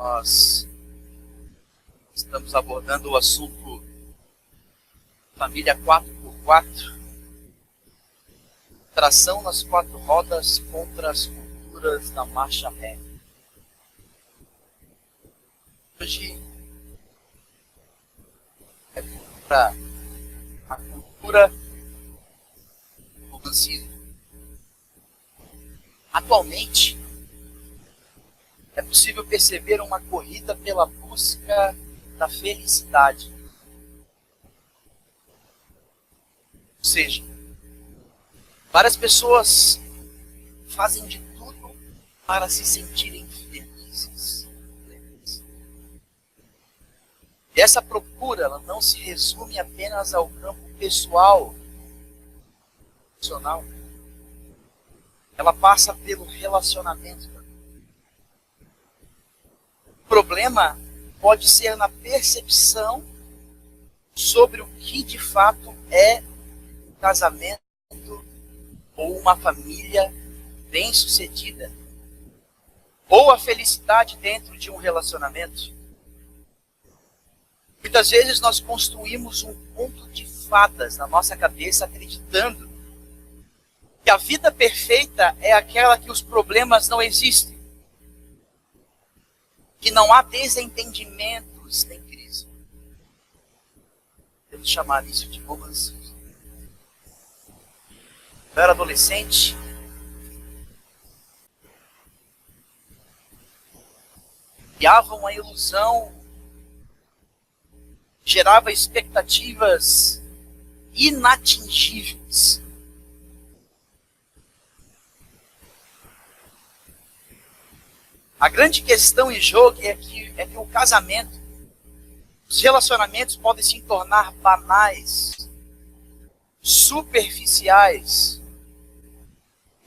Nós estamos abordando o assunto família 4x4, tração nas quatro rodas contra as culturas da marcha ré. Hoje é para a cultura do romancismo. Atualmente, é possível perceber uma corrida pela busca da felicidade. Ou seja, várias pessoas fazem de tudo para se sentirem felizes. E essa procura, ela não se resume apenas ao campo pessoal, emocional. Ela passa pelo relacionamento. O problema pode ser na percepção sobre o que de fato é um casamento ou uma família bem-sucedida, ou a felicidade dentro de um relacionamento. Muitas vezes nós construímos um conto de fadas na nossa cabeça, acreditando que a vida perfeita é aquela que os problemas não existem, que não há desentendimentos nem crise. Temos chamar isso de romancismo. Eu era adolescente, criava uma ilusão, gerava expectativas inatingíveis. A grande questão em jogo é que o casamento, os relacionamentos podem se tornar banais, superficiais,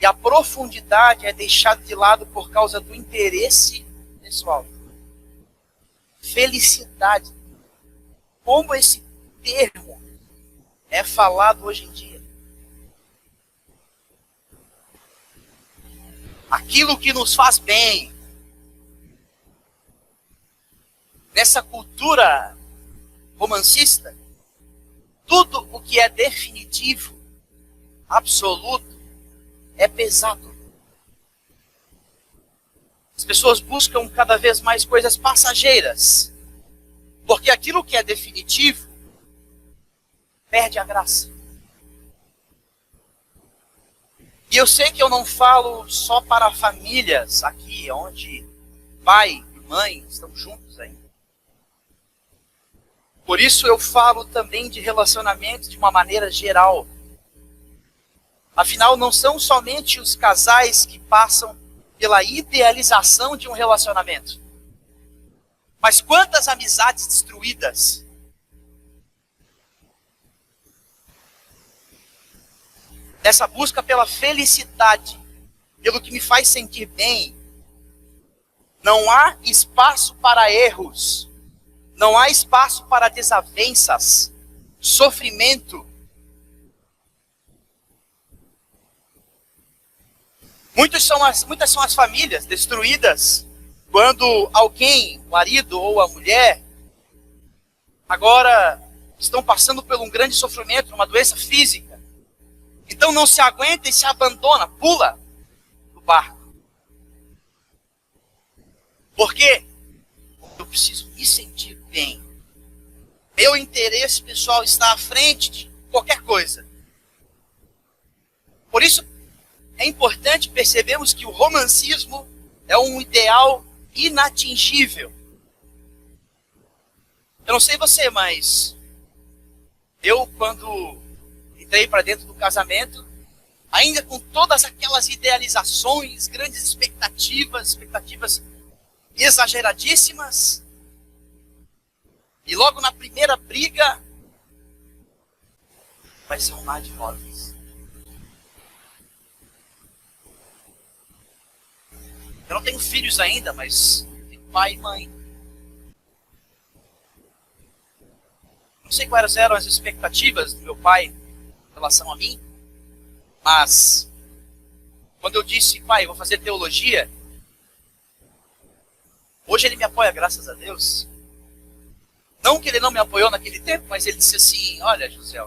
e a profundidade é deixada de lado por causa do interesse pessoal. Felicidade. Como esse termo é falado hoje em dia. Aquilo que nos faz bem. Nessa cultura romancista, tudo o que é definitivo, absoluto, é pesado. As pessoas buscam cada vez mais coisas passageiras, porque aquilo que é definitivo perde a graça. E eu sei que eu não falo só para famílias aqui, onde pai e mãe estão juntos ainda. Por isso eu falo também de relacionamentos de uma maneira geral. Afinal, não são somente os casais que passam pela idealização de um relacionamento. Mas quantas amizades destruídas? Nessa busca pela felicidade, pelo que me faz sentir bem, não há espaço para erros. Não há espaço para desavenças, sofrimento. Muitas são as famílias destruídas quando alguém, o marido ou a mulher, agora estão passando por um grande sofrimento, uma doença física. Então não se aguenta e se abandona, pula do barco. Por quê? Porque eu preciso me sentir bem. Meu interesse pessoal está à frente de qualquer coisa. Por isso, é importante percebermos que o romancismo é um ideal inatingível. Eu não sei você, mas eu, quando entrei para dentro do casamento, ainda com todas aquelas idealizações, grandes expectativas exageradíssimas, e logo na primeira briga, vai ser um mar de rosas. Eu não tenho filhos ainda, mas tenho pai e mãe. Não sei quais eram as expectativas do meu pai em relação a mim, mas quando eu disse, pai, eu vou fazer teologia, Hoje ele me apoia, graças a Deus. Não que ele não me apoiou naquele tempo, mas ele disse assim, olha, José,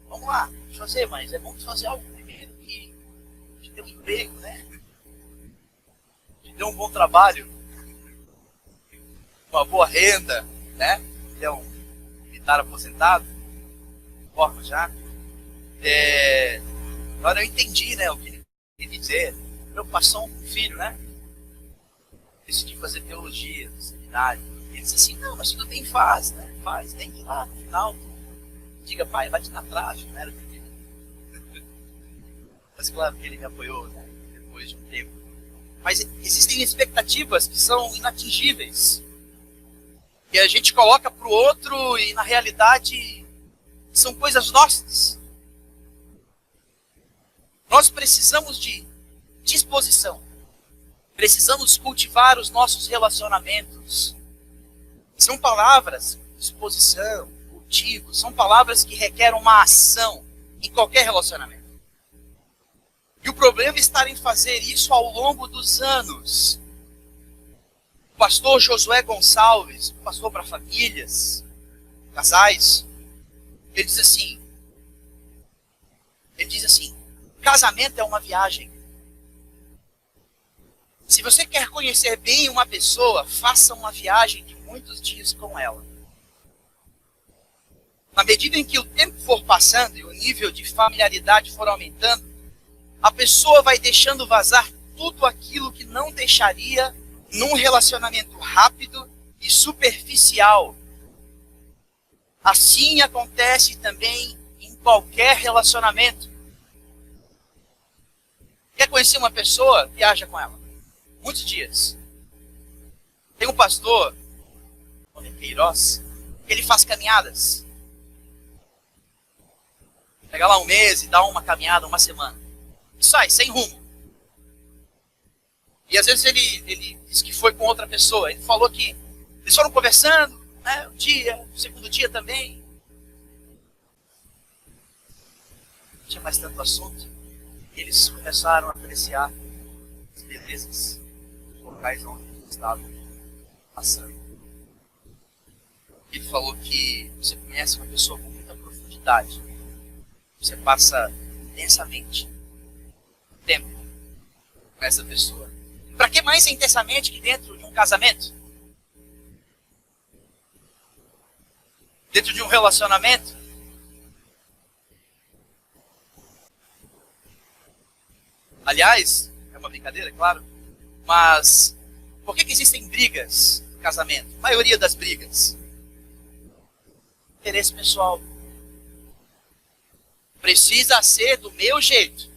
vamos lá, José, mas é bom fazer algo primeiro que te dê um emprego, né? Te dê um bom trabalho, uma boa renda, né? Ele é um militar aposentado, forma já. Agora eu entendi, né, o que ele queria dizer. Preocupação com o filho, né? Decidi fazer teologia, seminário. Ele disse assim, não, mas tudo bem, faz, né? Faz, tem que ir lá no final. Diga, pai, bate na trave, não era o que eu queria. Mas claro que ele me apoiou, né? Depois de um tempo. Mas existem expectativas que são inatingíveis. Que a gente coloca para o outro e na realidade são coisas nossas. Nós precisamos de disposição. Precisamos cultivar os nossos relacionamentos. São palavras, disposição, cultivo, são palavras que requerem uma ação em qualquer relacionamento. E o problema está em fazer isso ao longo dos anos. O pastor Josué Gonçalves, pastor para famílias, casais, ele diz assim, casamento é uma viagem. Se você quer conhecer bem uma pessoa, faça uma viagem de muitos dias com ela. Na medida em que o tempo for passando e o nível de familiaridade for aumentando, a pessoa vai deixando vazar tudo aquilo que não deixaria num relacionamento rápido e superficial. Assim acontece também em qualquer relacionamento. Quer conhecer uma pessoa? Viaja com ela. Muitos dias. Tem um pastor, Queiroz, que ele faz caminhadas. Pega lá um mês e dá uma caminhada, uma semana. E sai, sem rumo. E às vezes ele diz que foi com outra pessoa. Ele falou que eles foram conversando, né, um dia, o segundo dia também. Não tinha mais tanto assunto. E eles começaram a apreciar as belezas dos locais onde eles estavam passando. Ele falou que você conhece uma pessoa com muita profundidade. Você passa intensamente tempo com essa pessoa. Para que mais intensamente que dentro de um casamento? Dentro de um relacionamento? Aliás, é uma brincadeira, claro, mas por que existem brigas no casamento? A maioria das brigas. Interesse pessoal. Precisa ser do meu jeito.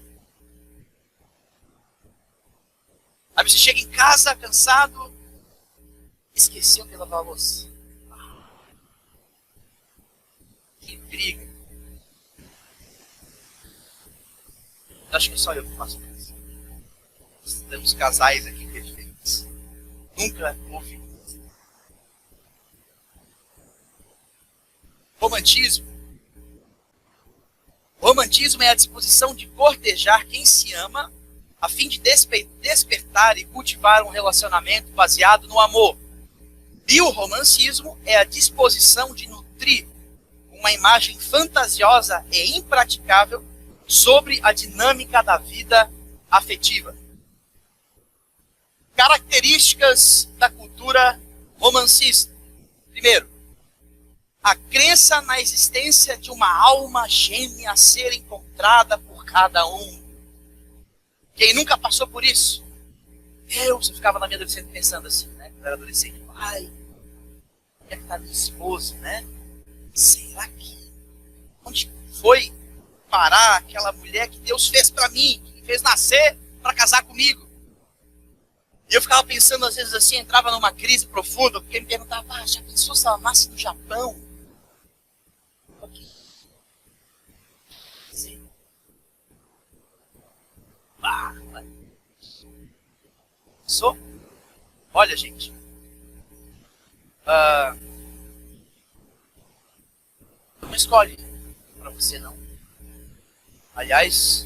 Aí você chega em casa cansado, esqueceu de lavar a louça. Que briga. Acho que é só eu que faço isso. Temos casais aqui perfeitos. Nunca houve isso. Romantismo. O romantismo é a disposição de cortejar quem se ama a fim de despertar e cultivar um relacionamento baseado no amor. E o romancismo é a disposição de nutrir uma imagem fantasiosa e impraticável sobre a dinâmica da vida afetiva. Características da cultura romancista. Primeiro, a crença na existência de uma alma gêmea a ser encontrada por cada um. Quem nunca passou por isso? Eu ficava na minha adolescente pensando assim, né? Quando eu era adolescente, ai, onde é que está minha esposa, né? Será que onde foi parar aquela mulher que Deus fez para mim, que me fez nascer para casar comigo? E eu ficava pensando às vezes assim, entrava numa crise profunda, porque me perguntava, já pensou se ela nasce no Japão? Pensou? Olha, gente, não escolhe para você não. Aliás,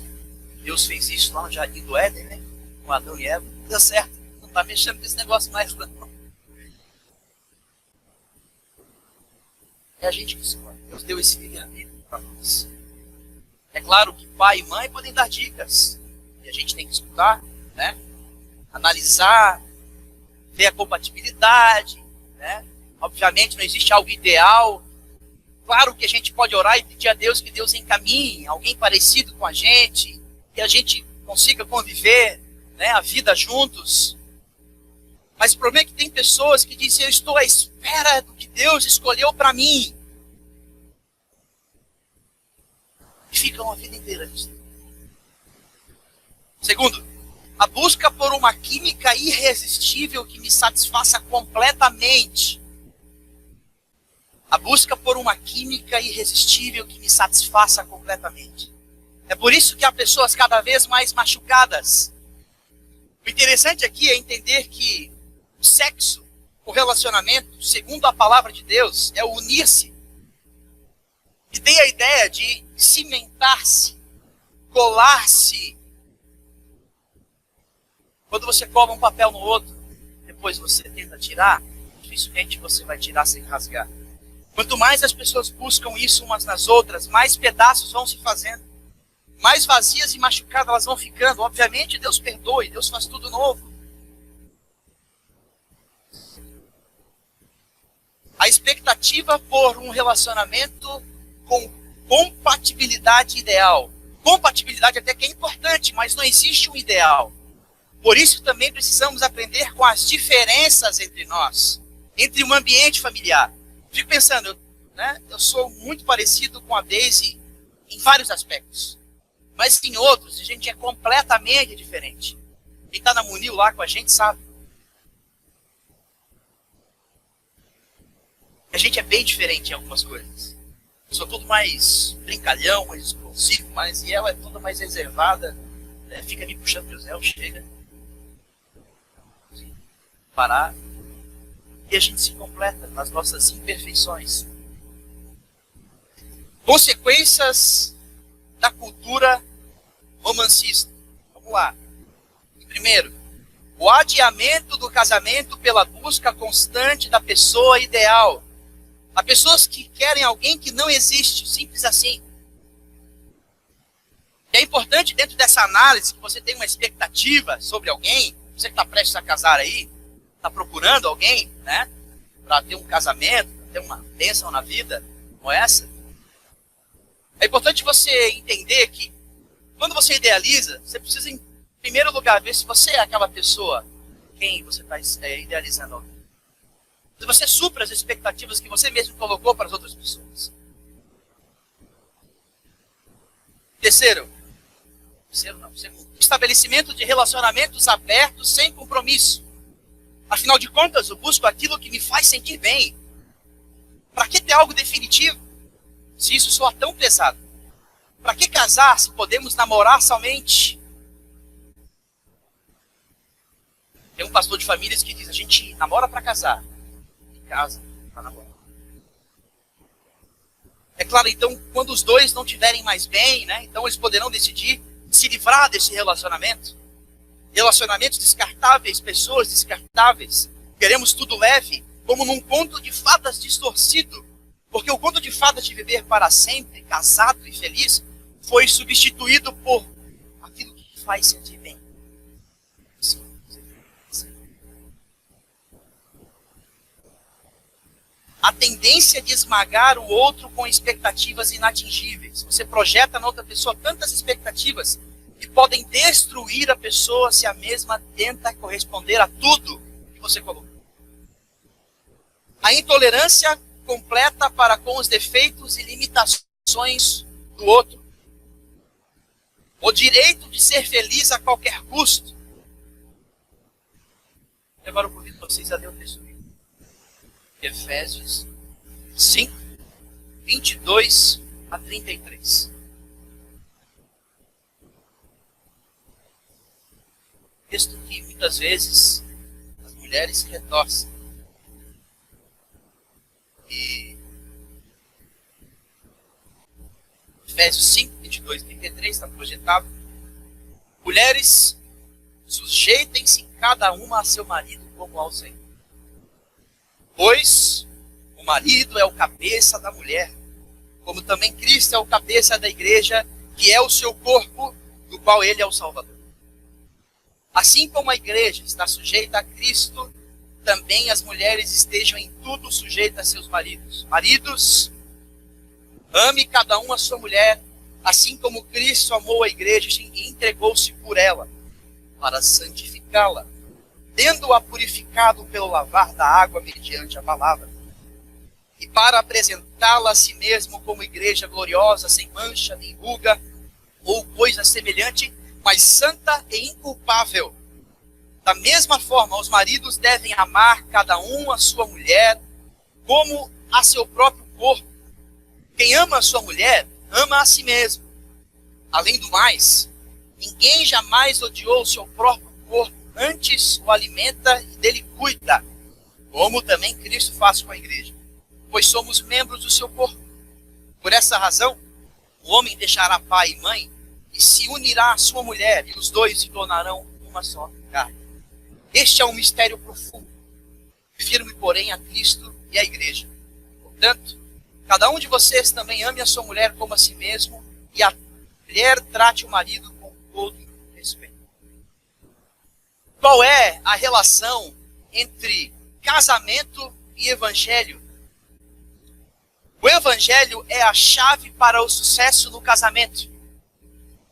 Deus fez isso lá no Jardim do Éden, né? Com Adão e Eva. Deu certo. Não está mexendo com esse negócio mais não. É a gente que escolhe. Deus deu esse livre-arbítrio para nós. É claro que pai e mãe podem dar dicas. E a gente tem que escutar, né? Analisar, ver a compatibilidade, né? Obviamente não existe algo ideal. Claro que a gente pode orar e pedir a Deus que Deus encaminhe alguém parecido com a gente, que a gente consiga conviver, né, a vida juntos. Mas o problema é que tem pessoas que dizem: eu estou à espera do que Deus escolheu para mim. E ficam a vida inteira nisso. Segundo, a busca por uma química irresistível que me satisfaça completamente. A busca por uma química irresistível que me satisfaça completamente. É por isso que há pessoas cada vez mais machucadas. O interessante aqui é entender que o sexo, o relacionamento, segundo a palavra de Deus, é o unir-se. E tem a ideia de cimentar-se, colar-se. Quando você cola um papel no outro, depois você tenta tirar, dificilmente você vai tirar sem rasgar. Quanto mais as pessoas buscam isso umas nas outras, mais pedaços vão se fazendo. Mais vazias e machucadas elas vão ficando. Obviamente Deus perdoa e Deus faz tudo novo. A expectativa por um relacionamento com compatibilidade ideal. Compatibilidade até que é importante, mas não existe um ideal. Por isso também precisamos aprender com as diferenças entre nós. Entre um ambiente familiar. Fico pensando, né, eu sou muito parecido com a Daisy em vários aspectos. Mas em outros, a gente é completamente diferente. Quem está na Munil lá com a gente sabe. A gente é bem diferente em algumas coisas. Eu sou tudo mais brincalhão, mais explosivo, e ela é toda mais reservada. Né, fica me puxando pelo céu, chega. Parar. E a gente se completa nas nossas imperfeições. Consequências da cultura romancista. Vamos lá. Primeiro, o adiamento do casamento pela busca constante da pessoa ideal. Há pessoas que querem alguém que não existe, simples assim. É importante dentro dessa análise que você tenha uma expectativa sobre alguém, você que está prestes a casar aí, está procurando alguém, né, para ter um casamento, para ter uma bênção na vida, como essa. É importante você entender que, quando você idealiza, você precisa, em primeiro lugar, ver se você é aquela pessoa quem você está idealizando alguém. Se você supra as expectativas que você mesmo colocou para as outras pessoas. Segundo, estabelecimento de relacionamentos abertos sem compromisso. Afinal de contas, eu busco aquilo que me faz sentir bem. Para que ter algo definitivo, se isso soa tão pesado? Para que casar se podemos namorar somente? Tem um pastor de famílias que diz: a gente namora para casar e casa para namorar. É claro, então, quando os dois não estiverem mais bem, né, então eles poderão decidir se livrar desse relacionamento. Relacionamentos descartáveis, pessoas descartáveis. Queremos tudo leve, como num conto de fadas distorcido. Porque o conto de fadas de viver para sempre, casado e feliz, foi substituído por aquilo que faz sentir bem. A tendência de esmagar o outro com expectativas inatingíveis. Você projeta na outra pessoa tantas expectativas que podem destruir a pessoa se a mesma tenta corresponder a tudo que você colocou. A intolerância completa para com os defeitos e limitações do outro. O direito de ser feliz a qualquer custo. E agora eu convido vocês a ler o texto bíblico. Efésios 5, 22 a 33. Texto que muitas vezes as mulheres retorcem. E Efésios 5, 22 e 33 está projetado. Mulheres, sujeitem-se cada uma a seu marido como ao Senhor. Pois o marido é o cabeça da mulher, como também Cristo é o cabeça da igreja, que é o seu corpo, do qual ele é o Salvador. Assim como a igreja está sujeita a Cristo, também as mulheres estejam em tudo sujeitas a seus maridos. Maridos, ame cada um a sua mulher, assim como Cristo amou a igreja e entregou-se por ela, para santificá-la, tendo-a purificado pelo lavar da água mediante a palavra, e para apresentá-la a si mesmo como igreja gloriosa, sem mancha, nem ruga, ou coisa semelhante, mas santa e inculpável. Da mesma forma, os maridos devem amar cada um a sua mulher, como a seu próprio corpo. Quem ama a sua mulher, ama a si mesmo. Além do mais, ninguém jamais odiou o seu próprio corpo, antes o alimenta e dele cuida, como também Cristo faz com a igreja, pois somos membros do seu corpo. Por essa razão, o homem deixará pai e mãe e se unirá à sua mulher, e os dois se tornarão uma só carne. Este é um mistério profundo. Firme, porém, a Cristo e a igreja. Portanto, cada um de vocês também ame a sua mulher como a si mesmo, e a mulher trate o marido com todo respeito. Qual é a relação entre casamento e evangelho? O evangelho é a chave para o sucesso no casamento.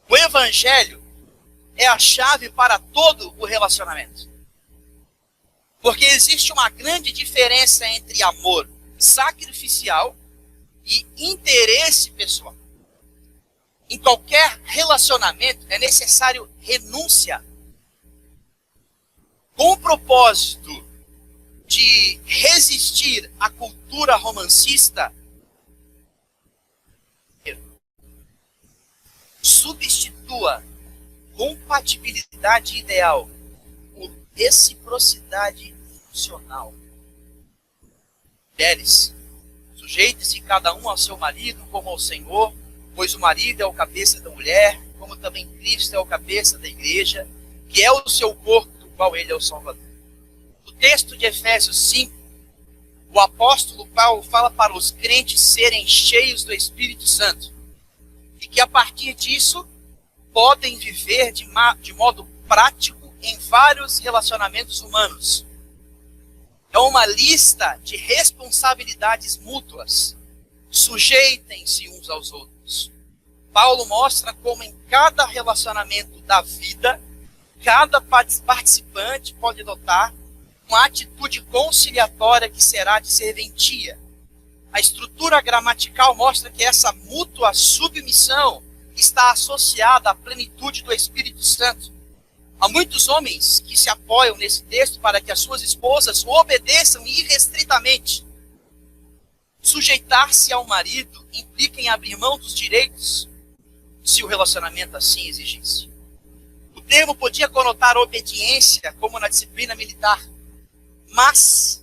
O evangelho é a chave para todo o relacionamento. Porque existe uma grande diferença entre amor sacrificial e interesse pessoal. Em qualquer relacionamento é necessário renúncia, com o propósito de resistir à cultura romancista. Substitua compatibilidade ideal por reciprocidade funcional. Mulheres, sujeite-se cada um ao seu marido como ao Senhor, pois o marido é o cabeça da mulher, como também Cristo é o cabeça da igreja, que é o seu corpo, do qual ele é o Salvador. No texto de Efésios 5, o apóstolo Paulo fala para os crentes serem cheios do Espírito Santo, e que a partir disso podem viver de modo prático em vários relacionamentos humanos. É uma lista de responsabilidades mútuas. Sujeitem-se uns aos outros. Paulo mostra como em cada relacionamento da vida, cada participante pode adotar uma atitude conciliatória que será de serventia. A estrutura gramatical mostra que essa mútua submissão está associada à plenitude do Espírito Santo. Há muitos homens que se apoiam nesse texto para que as suas esposas o obedeçam irrestritamente. Sujeitar-se ao marido implica em abrir mão dos direitos, se o relacionamento assim exigisse. O termo podia conotar obediência, como na disciplina militar, mas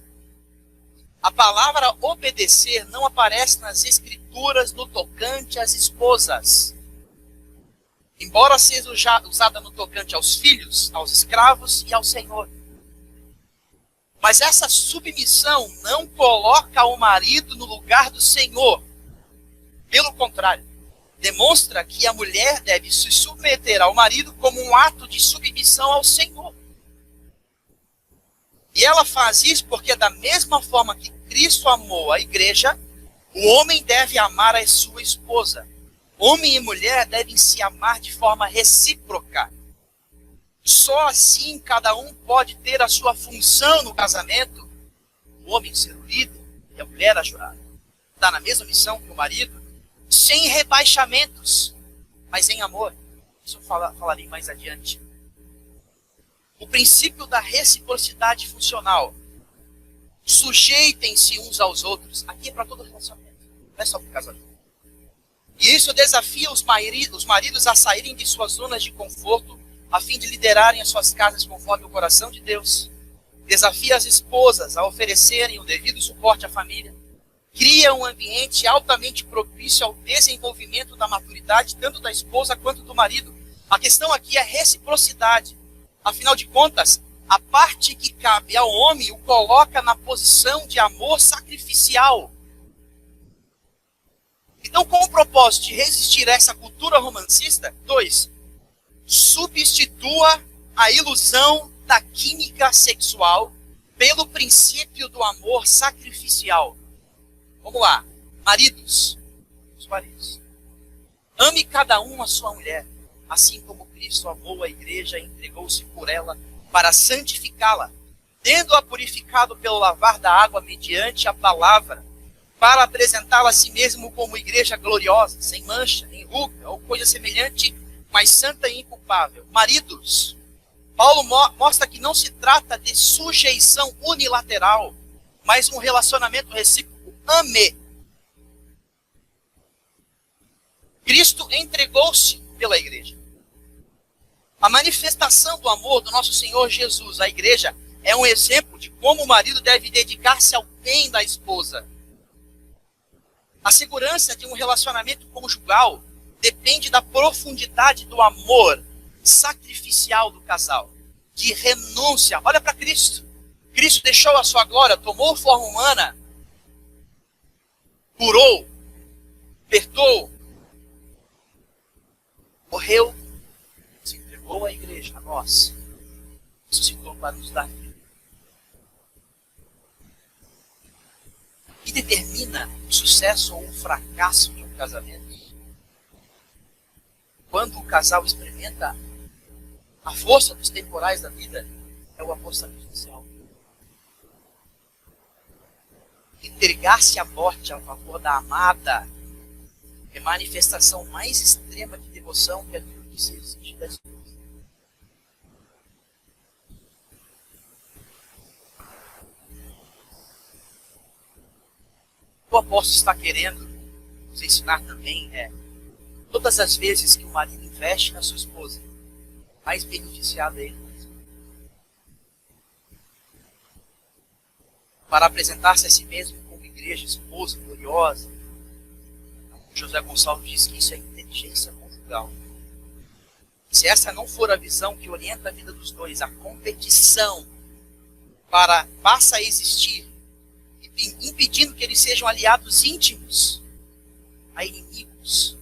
a palavra obedecer não aparece nas escrituras no tocante às esposas. Embora seja usada no tocante aos filhos, aos escravos e ao Senhor. Mas essa submissão não coloca o marido no lugar do Senhor. Pelo contrário, demonstra que a mulher deve se submeter ao marido como um ato de submissão ao Senhor. E ela faz isso porque da mesma forma que Cristo amou a igreja, o homem deve amar a sua esposa. Homem e mulher devem se amar de forma recíproca. Só assim cada um pode ter a sua função no casamento. O homem ser o líder e a mulher ajudar. Está na mesma missão que o marido, sem rebaixamentos, mas em amor. Isso eu falarei mais adiante. O princípio da reciprocidade funcional. Sujeitem-se uns aos outros. Aqui é para todo relacionamento, não é só para o casamento. E isso desafia os maridos a saírem de suas zonas de conforto a fim de liderarem as suas casas conforme o coração de Deus. Desafia as esposas a oferecerem o devido suporte à família. Cria um ambiente altamente propício ao desenvolvimento da maturidade, tanto da esposa quanto do marido. A questão aqui é reciprocidade. Afinal de contas, a parte que cabe ao homem o coloca na posição de amor sacrificial. Então, com o propósito de resistir a essa cultura romancista, 2, substitua a ilusão da química sexual pelo princípio do amor sacrificial. Vamos lá. Maridos, os maridos. Ame cada um a sua mulher, assim como Cristo amou a igreja e entregou-se por ela para santificá-la, tendo-a purificado pelo lavar da água mediante a palavra, para apresentá-la a si mesmo como igreja gloriosa, sem mancha, nem ruga, ou coisa semelhante, mas santa e inculpável. Maridos, Paulo mostra que não se trata de sujeição unilateral, mas um relacionamento recíproco. Ame. Cristo entregou-se pela igreja. A manifestação do amor do nosso Senhor Jesus à igreja é um exemplo de como o marido deve dedicar-se ao bem da esposa. A segurança de um relacionamento conjugal depende da profundidade do amor sacrificial do casal, de renúncia. Olha para Cristo. Cristo deixou a sua glória, tomou forma humana, curou, perdoou, morreu, se entregou à igreja, a nós, ressuscitou para nos dar vida. O que determina o sucesso ou o fracasso de um casamento? Quando o casal experimenta a força dos temporais da vida, é o amor sacrificial. Entregar-se à morte a favor da amada é a manifestação mais extrema de devoção que aquilo que se exige da esposa. O apóstolo está querendo nos ensinar também todas as vezes que o marido investe na sua esposa, mais beneficiado é ele mesmo. Para apresentar-se a si mesmo como igreja, esposa gloriosa, José Gonçalves diz que isso é inteligência conjugal. Se essa não for a visão que orienta a vida dos dois, a competição passa a existir, impedindo que eles sejam aliados íntimos a inimigos.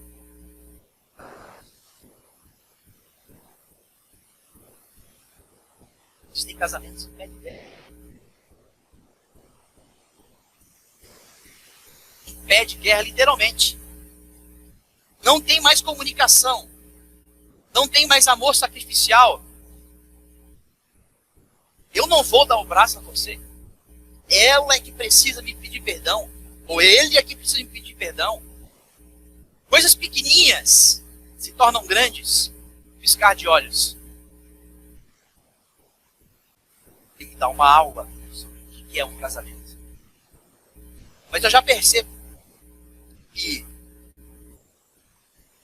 Existem casamentos que impedem guerra. Impede guerra literalmente. Não tem mais comunicação. Não tem mais amor sacrificial. Eu não vou dar o braço a você. Ela é que precisa me pedir perdão. Ou ele é que precisa me pedir perdão. Coisas pequeninhas se tornam grandes. Piscar de olhos. Tem que dar uma aula sobre o que é um casamento. Mas eu já percebo que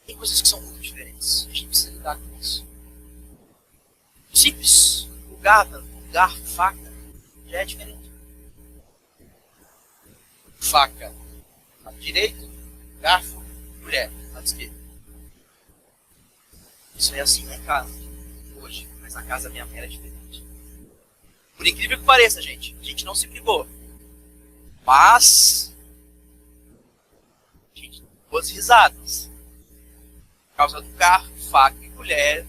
tem coisas que são muito diferentes. A gente precisa lidar com isso. Simples. Garfo, faca, já é diferente. Faca, lado direito, garfo, mulher, lado esquerdo. Isso é assim na casa, hoje, mas na casa da minha mãe era diferente. Por incrível que pareça, gente, a gente não se brigou. Mas a gente deu boas risadas. Por causa do garfo, faca e colher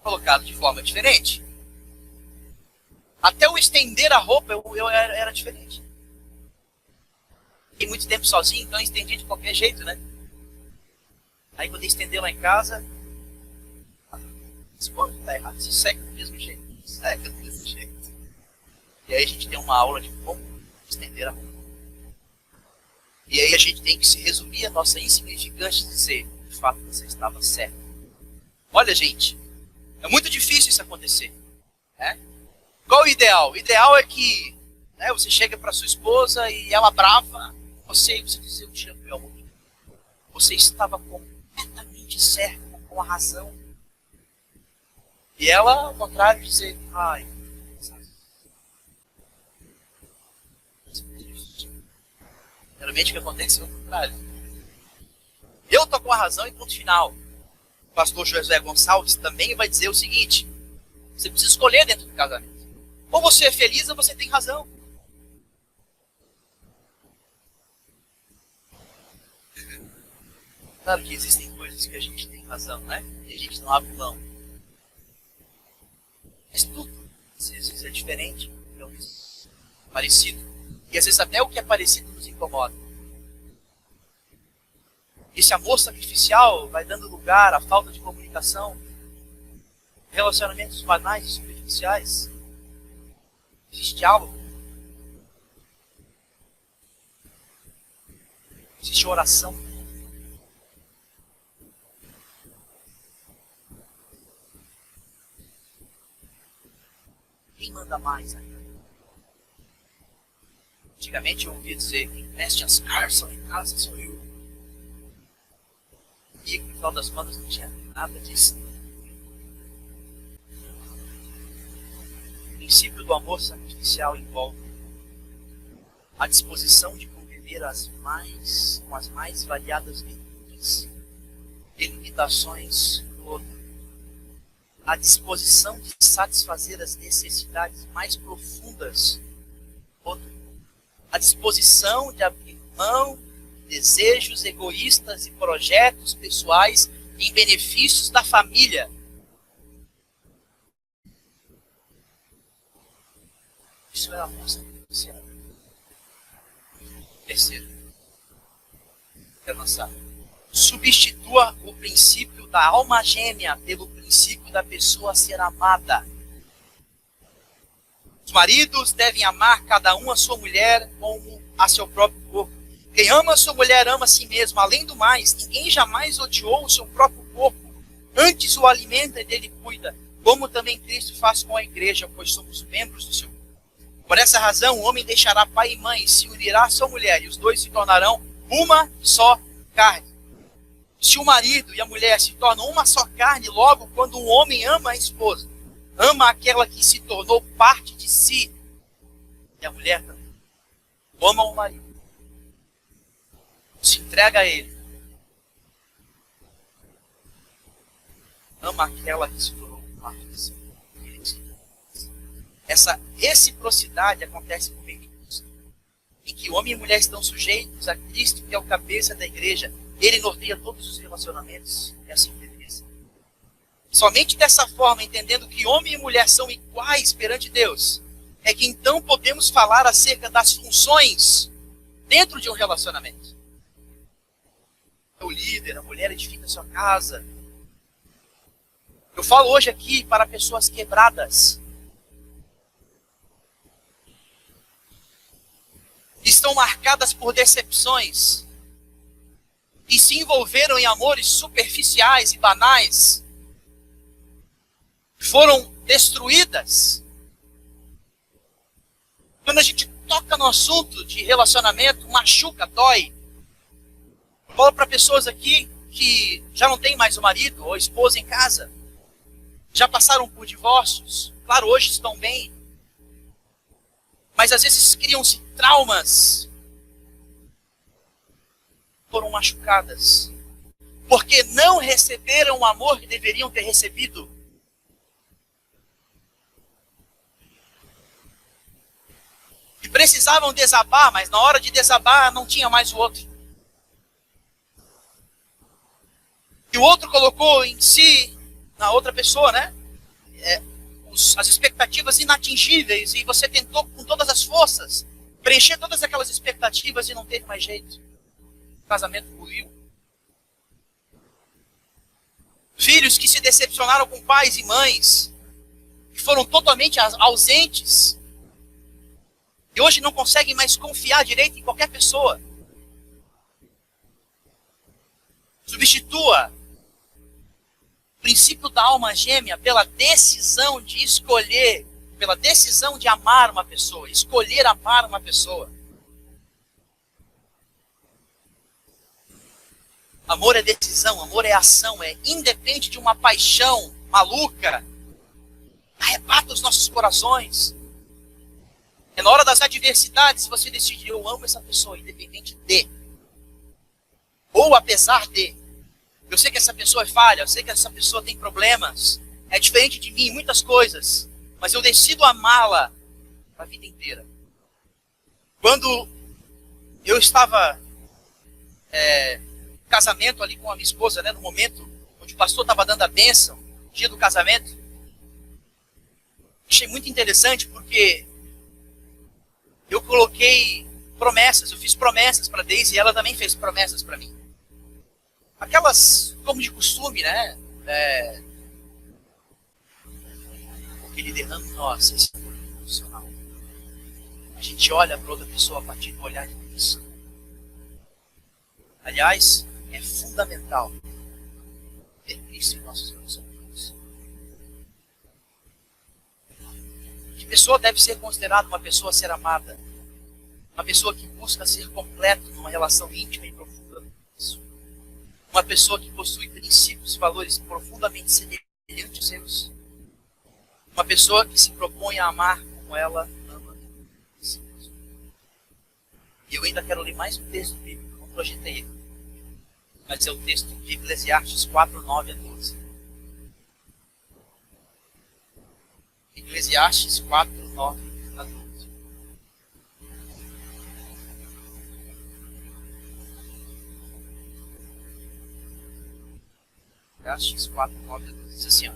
colocado de forma diferente. Até o estender a roupa eu era diferente. Fiquei muito tempo sozinho, então eu estendi de qualquer jeito, né? Aí quando eu estender lá em casa, quando tá errado, se seca do mesmo jeito. Seca do mesmo jeito. E aí a gente tem uma aula de como estender a roupa. E aí a gente tem que se resumir a nossa insignificância e dizer, de fato você estava certo. Olha, gente, é muito difícil isso acontecer. Né? Qual o ideal? O ideal é que você chega para sua esposa e ela brava, você diz, eu te amo, meu amor. Você estava completamente certo, com a razão. E ela, ao contrário, dizer, ai, geralmente o que acontece é o contrário. Eu estou com a razão e ponto final. O pastor José Gonçalves também vai dizer o seguinte, Você precisa escolher dentro do casamento. Ou você é feliz ou você tem razão. Claro que existem coisas que a gente tem razão, né? E a gente não abre mão. Mas tudo, às vezes, é diferente, é parecido. E às vezes até o que é parecido nos incomoda. Esse amor sacrificial vai dando lugar à falta de comunicação, relacionamentos banais e superficiais. Existe diálogo. Existe oração. Quem manda mais ainda? Antigamente eu ouvia dizer, quem veste as carças em casa sou eu. E no final das contas não tinha nada disso. O princípio do amor sacrificial envolve a disposição de conviver com as mais variadas virtudes e limitações do outro. A disposição de satisfazer as necessidades mais profundas do outro. A disposição de abrir mão de desejos egoístas e projetos pessoais em benefícios da família. Isso é amor sacrificial. Terceiro, quero lançar. Substitua o princípio da alma gêmea pelo princípio da pessoa a ser amada. Os maridos devem amar cada um a sua mulher como a seu próprio corpo. Quem ama a sua mulher ama a si mesmo. Além do mais, ninguém jamais odiou o seu próprio corpo. Antes o alimenta e dele cuida, como também Cristo faz com a igreja, pois somos membros do seu corpo. Por essa razão, o homem deixará pai e mãe, se unirá à sua mulher, e os dois se tornarão uma só carne. Se o marido e a mulher se tornam uma só carne, logo, quando um homem ama a esposa, ama aquela que se tornou parte de si, e a mulher também ama o marido, se entrega a ele, ama aquela que se tornou parte de si. Essa reciprocidade acontece por meio de Cristo, em que homem e mulher estão sujeitos a Cristo, que é o cabeça da igreja. Ele norteia todos os relacionamentos, e assim deveria ser. Somente dessa forma, entendendo que homem e mulher são iguais perante Deus, é que então podemos falar acerca das funções dentro de um relacionamento. O líder, a mulher edifica a sua casa. Eu falo hoje aqui para pessoas quebradas. Estão marcadas por decepções e se envolveram em amores superficiais e banais, foram destruídas. Quando a gente toca no assunto de relacionamento, machuca, dói. Eu falo para pessoas aqui que já não tem mais o marido ou a esposa em casa, já passaram por divórcios, claro, hoje estão bem, mas às vezes criam-se traumas, foram machucadas, porque não receberam o amor que deveriam ter recebido. E precisavam desabar, mas na hora de desabar não tinha mais o outro. E o outro colocou em si, na outra pessoa, né? As expectativas inatingíveis, e você tentou com todas as forças preencher todas aquelas expectativas e não teve mais jeito. O casamento ruiu. Filhos que se decepcionaram com pais e mães, que foram totalmente ausentes, e hoje não conseguem mais confiar direito em qualquer pessoa. Substitua o princípio da alma gêmea pela decisão de escolher, pela decisão de amar uma pessoa, escolher amar uma pessoa. Amor é decisão, amor é ação, independe de uma paixão maluca, arrebata os nossos corações. É na hora das adversidades você decide, eu amo essa pessoa, independente de, ou apesar de. Eu sei que essa pessoa é falha, eu sei que essa pessoa tem problemas, é diferente de mim em muitas coisas, mas eu decido amá-la a vida inteira. Quando eu estava no casamento ali com a minha esposa, né, no momento onde o pastor estava dando a bênção, dia do casamento, achei muito interessante porque eu coloquei promessas, eu fiz promessas para Deise e ela também fez promessas para mim. Aquelas, como de costume, né? Porque ele derrama em nós esse amor emocional. A gente olha para outra pessoa a partir do olhar de Cristo. Aliás, é fundamental ter Cristo em nossos relacionamentos. Que pessoa deve ser considerada uma pessoa a ser amada? Uma pessoa que busca ser completo numa relação íntima e profunda com Deus. Uma pessoa que possui princípios e valores profundamente semelhantes aos seus. Uma pessoa que se propõe a amar como ela ama a si mesma. E eu ainda quero ler mais um texto bíblico, não projetei ele. Mas é o texto de Eclesiastes 4, 9 a 12. Eclesiastes 4, 9 a 12. Eclesiastes 4, 9 a 12. Diz assim, ó,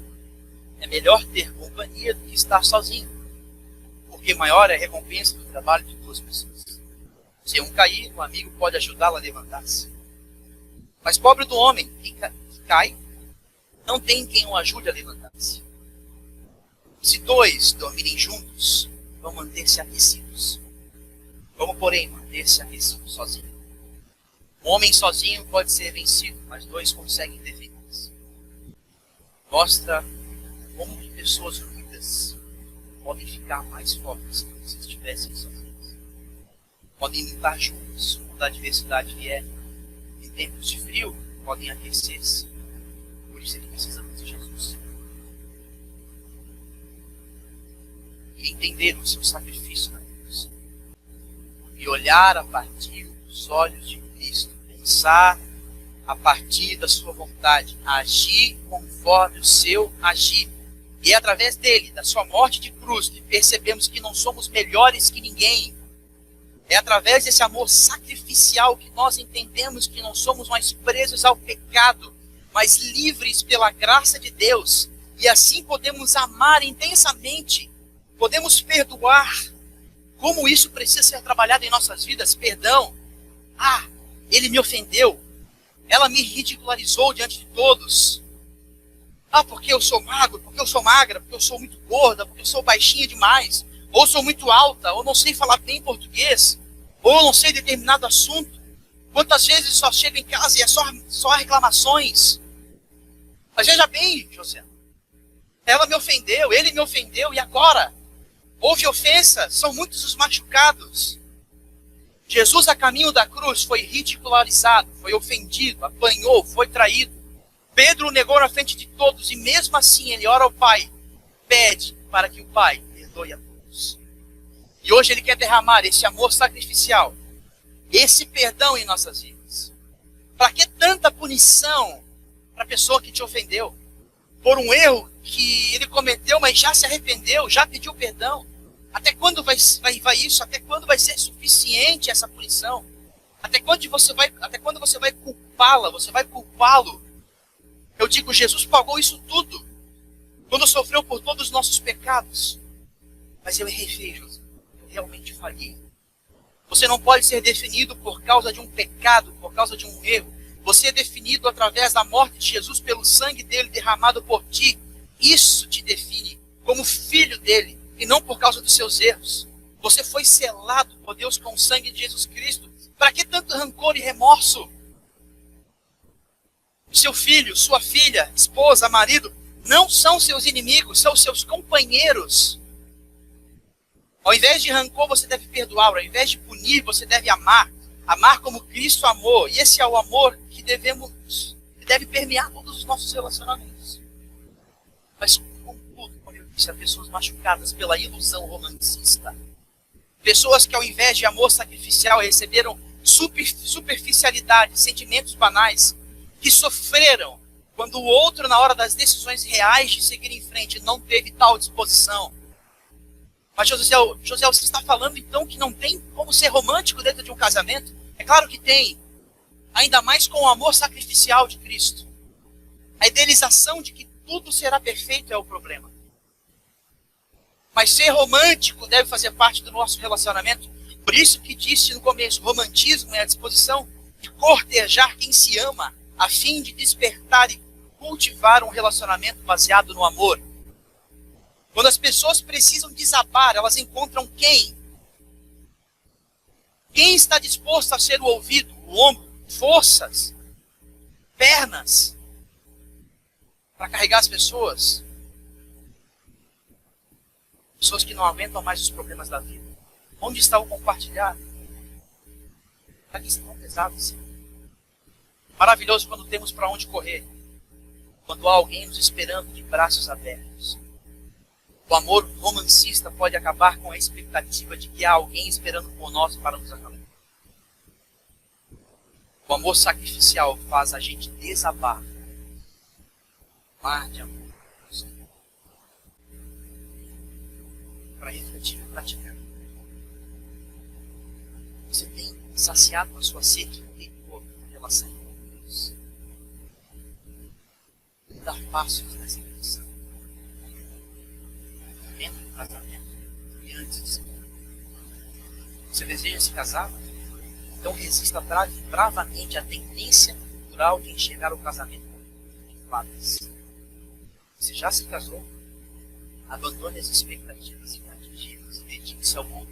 é melhor ter companhia do que estar sozinho, porque maior é a recompensa do trabalho de duas pessoas. Se um cair, um amigo pode ajudá-lo a levantar-se. Mas pobre do homem que cai, não tem quem o ajude a levantar-se. Se dois dormirem juntos, vão manter-se aquecidos. Como, porém, manter-se aquecidos sozinho? Um homem sozinho pode ser vencido, mas dois conseguem defender-se. Mostra como que pessoas unidas podem ficar mais fortes do que se estivessem sozinhas. Podem lutar juntos quando a adversidade vier. Em tempos de frio, podem aquecer-se. Por isso é que precisamos de Jesus. E entender o seu sacrifício na cruz. E olhar a partir dos olhos de Cristo. Pensar a partir da sua vontade. Agir conforme o seu agir. E é através dele, da sua morte de cruz, que percebemos que não somos melhores que ninguém. É através desse amor sacrificial que nós entendemos que não somos mais presos ao pecado, mas livres pela graça de Deus. E assim podemos amar intensamente, podemos perdoar. Como isso precisa ser trabalhado em nossas vidas? Perdão. Ele me ofendeu. Ela me ridicularizou diante de todos. Porque eu sou magro, porque eu sou magra, porque eu sou muito gorda, porque eu sou baixinha demais. Ou sou muito alta, ou não sei falar bem português, ou não sei determinado assunto. Quantas vezes só chego em casa e é só reclamações. Mas veja bem, José, ela me ofendeu, ele me ofendeu, e agora? Houve ofensa, são muitos os machucados. Jesus, a caminho da cruz, foi ridicularizado, foi ofendido, apanhou, foi traído. Pedro o negou na frente de todos, e mesmo assim ele ora ao Pai, pede para que o Pai perdoe a todos. E hoje ele quer derramar esse amor sacrificial, esse perdão em nossas vidas. Para que tanta punição para a pessoa que te ofendeu? Por um erro que ele cometeu, mas já se arrependeu, já pediu perdão. Até quando vai isso? Até quando vai ser suficiente essa punição? Até quando você vai culpá-la? Você vai culpá-lo? Eu digo, Jesus pagou isso tudo quando sofreu por todos os nossos pecados. Mas eu errei feio, eu realmente falhei. Você não pode ser definido por causa de um pecado, por causa de um erro. Você é definido através da morte de Jesus, pelo sangue dele derramado por ti. Isso te define como filho dele, e não por causa dos seus erros. Você foi selado por Deus com o sangue de Jesus Cristo. Para que tanto rancor e remorso? Seu filho, sua filha, esposa, marido, não são seus inimigos, são seus companheiros. Ao invés de rancor, você deve perdoar. Ao invés de punir, você deve amar. Amar como Cristo amou. E esse é o amor que deve permear todos os nossos relacionamentos. Mas, contudo, como eu disse, há pessoas machucadas pela ilusão romancista. Pessoas que, ao invés de amor sacrificial, receberam superficialidade, sentimentos banais, que sofreram Quando o outro, na hora das decisões reais de seguir em frente, não teve tal disposição. Mas, José, você está falando então que não tem como ser romântico dentro de um casamento? É claro que tem. Ainda mais com o amor sacrificial de Cristo. A idealização de que tudo será perfeito é o problema. Mas ser romântico deve fazer parte do nosso relacionamento. Por isso que disse no começo, romantismo é a disposição de cortejar quem se ama, a fim de despertar e cultivar um relacionamento baseado no amor. Quando as pessoas precisam desabar, elas encontram quem? Quem está disposto a ser o ouvido, o ombro, forças, pernas, para carregar as pessoas? Pessoas que não aguentam mais os problemas da vida. Onde está o compartilhar? Para que estão pesados? Maravilhoso quando temos para onde correr. Quando há alguém nos esperando de braços abertos. O amor romancista pode acabar com a expectativa de que há alguém esperando por nós para nos acalmar. O amor sacrificial faz a gente desabar. Mar de amor. Para refletir e praticar. Você tem saciado a sua sede por relação com Deus. E dar passos nessa direção. Dentro do casamento e antes de se casar. Você deseja se casar? Então resista bravamente à tendência cultural de enxergar o casamento como fadas. Você já se casou? Abandone as expectativas inatingíveis e dedique-se ao mundo.